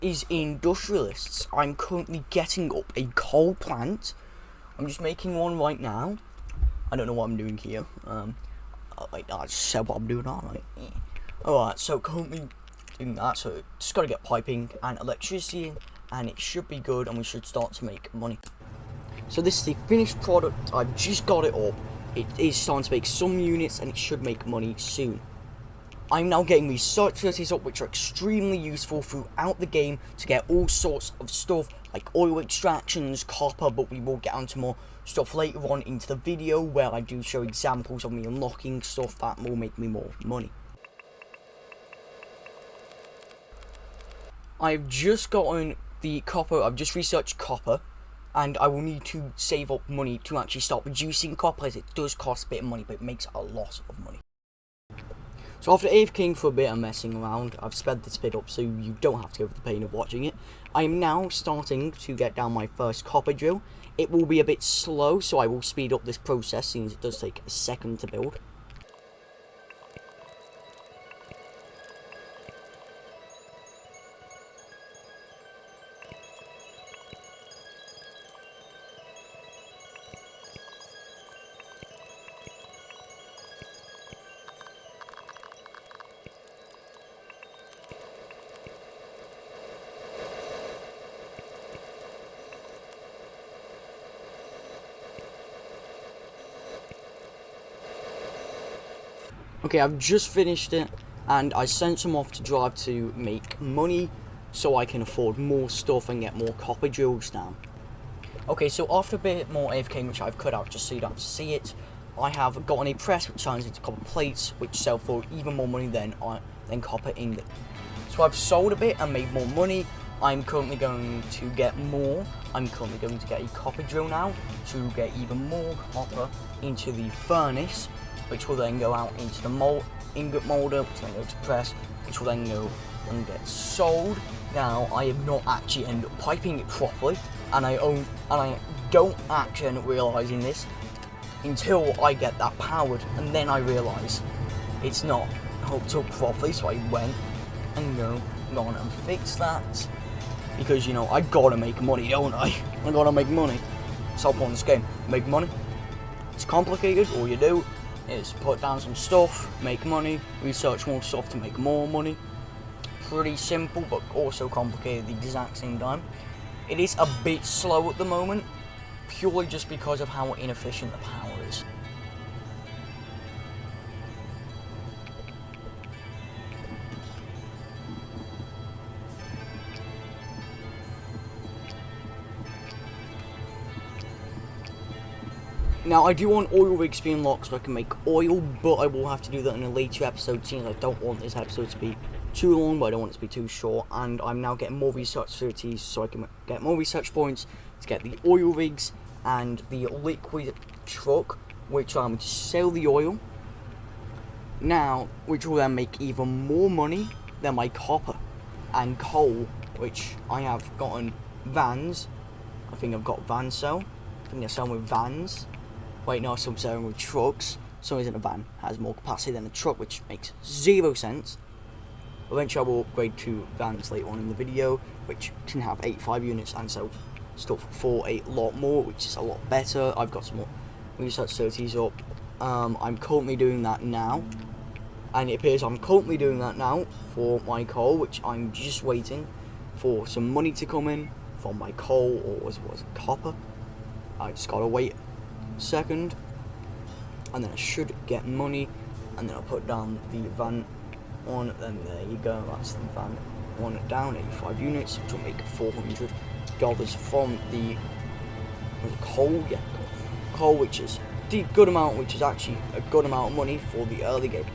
Is Industrialists. I'm currently getting up a coal plant. I'm just making one right now. I don't know what I'm doing here. I just said what I'm doing, alright. Alright, so currently doing that, so just gotta get piping and electricity, and it should be good, and we should start to make money. So this is the finished product. I've just got it up. It is starting to make some units, and it should make money soon. I'm now getting these search facilities up, which are extremely useful throughout the game to get all sorts of stuff like oil extractions, copper, but we will get onto more stuff later on into the video where I do show examples of me unlocking stuff that will make me more money. I've just gotten the copper. I've just researched copper, and I will need to save up money to actually start producing copper, as it does cost a bit of money, but it makes a lot of money. So after AFKing for a bit and messing around, I've sped the speed up so you don't have to go through the pain of watching it. I am now starting to get down my first copper drill. It will be a bit slow, so I will speed up this process since it does take a second to build. Okay, I've just finished it, and I sent some off to drive to make money so I can afford more stuff and get more copper drills down. Okay, so after a bit more AFK, which I've cut out just so you don't have to see it, I have gotten a press which turns into copper plates, which sell for even more money than copper ingot. So I've sold a bit and made more money. I'm currently going to get more. I'm currently going to get a copper drill now to get even more copper into the furnace, which will then go out into the ingot molder, which will then go to press, which will then go and get sold. Now, I have not actually ended up piping it properly, and I don't actually end up realising this until I get that powered, and then I realise it's not hooked up properly, so I went and gone and fixed that, because, you know, I gotta make money, don't I? I gotta make money. Stop on this game, make money. It's complicated. All you do is put down some stuff, make money, research more stuff to make more money. Pretty simple, but also complicated at the exact same time. It is a bit slow at the moment, purely just because of how inefficient the power is. Now, I do want oil rigs to be unlocked so I can make oil, but I will have to do that in a later episode, since I don't want this episode to be too long, but I don't want it to be too short. And I'm now getting more research facilities so I can get more research points to get the oil rigs and the liquid truck, which I'm going to sell the oil now, which will then make even more money than my copper and coal, which I have gotten vans. I think I've got van sell. I think they're selling with vans. Wait, no, some selling with trucks. Some reason a van has more capacity than a truck, which makes 0 sense. Eventually I will upgrade to vans later on in the video, which can have 85 units and sell stuff for a lot more, which is a lot better. I've got some more research facilities up. I'm currently doing that now, and it appears I'm currently doing that now for my coal, which I'm just waiting for some money to come in from my coal, or was it copper. I just gotta wait a second, and then I should get money, and then I'll put down the van on, and there you go, that's the van one down, 85 units, which will make $400 from the coal, yeah, coal, which is a good amount, which is actually a good amount of money for the early game.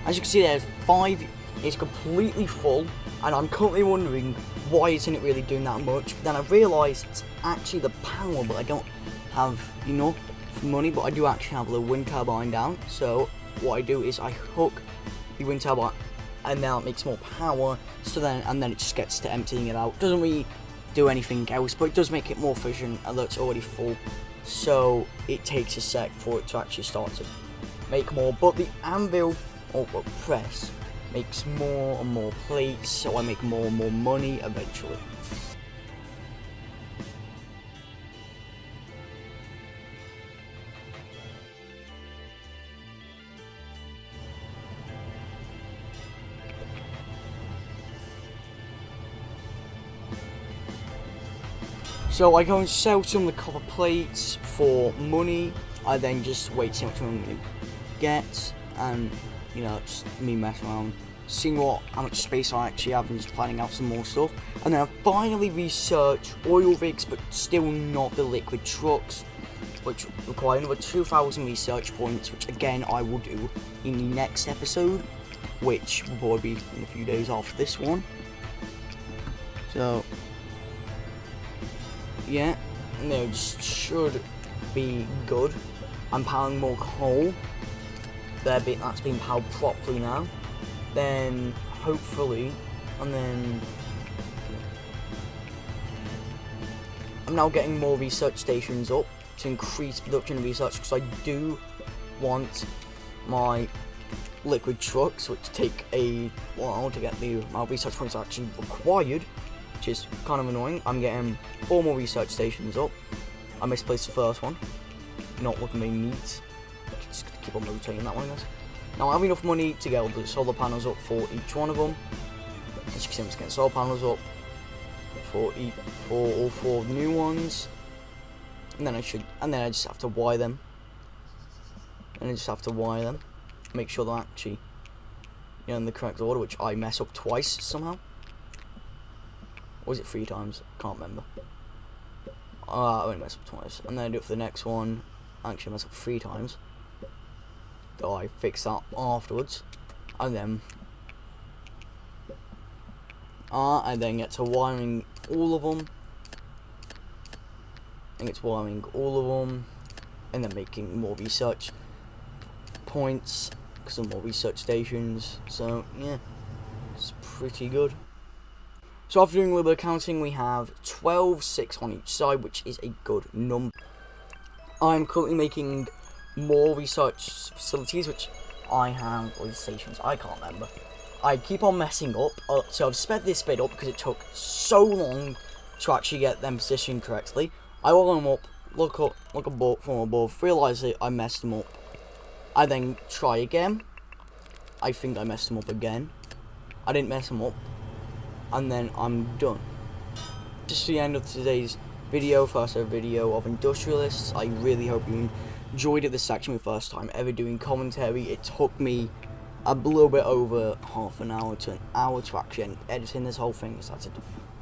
As you can see, there's 5. It's completely full, and I'm currently wondering why isn't it really doing that much. But then I realised it's actually the power, but I don't have enough money. But I do actually have the wind turbine down. So what I do is I hook the wind turbine, and now it makes more power. So then, and then it just gets to emptying it out. Doesn't really do anything else, but it does make it more efficient, although it's already full. So it takes a sec for it to actually start to make more. But the anvil or press makes more and more plates, so I make more and more money eventually. So I go and sell some of the copper plates for money. I then just wait to see how much money I'm going to get, and you know, just me messing around, seeing how much space I actually have, and just planning out some more stuff. And then I finally research oil rigs, but still not the liquid trucks, which require another 2,000 research points, which again I will do in the next episode, which will probably be in a few days after this one. So yeah, no, just should be good. I'm powering more coal. That's been powered properly now. Then hopefully, and then I'm now getting more research stations up to increase production and research, because I do want my liquid trucks, which take a while to get the amount of research points actually required, which is kind of annoying. I'm getting 4 more research stations up. I misplaced the first one, not looking very neat. Just gonna keep on rotating that one, I guess. Now I have enough money to get all the solar panels up for each one of them. As you can see, I'm just getting solar panels up for all 4 new ones, and then I just have to wire them. Make sure they're actually, you know, in the correct order, which I mess up twice somehow. Or was it 3 times? Can't remember. I only mess up twice, and then I do it for the next one. I actually mess up 3 times. Though I fix that afterwards, and then I then get to wiring all of them. And then making more research points because of more research stations. So yeah, it's pretty good. So after doing a little bit of counting, we have 12, 6 on each side, which is a good number. I'm currently making more research facilities, which I have, or stations, I can't remember. I keep on messing up, so I've sped this bit up because it took so long to actually get them positioned correctly. I roll them up, look above, from above, realise that I messed them up. I then try again. I think I messed them up again. I didn't mess them up. And then I'm done. Just the end of today's video, first ever video of Industrialists. I really hope you enjoyed it. This is actually my first time ever doing commentary. It took me a little bit over half an hour to an hour to actually end editing this whole thing. So I had to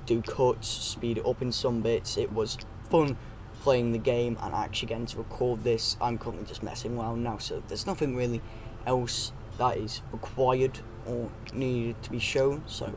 do cuts, speed it up in some bits. It was fun playing the game and actually getting to record this. I'm currently just messing around now, so there's nothing really else that is required or needed to be shown. So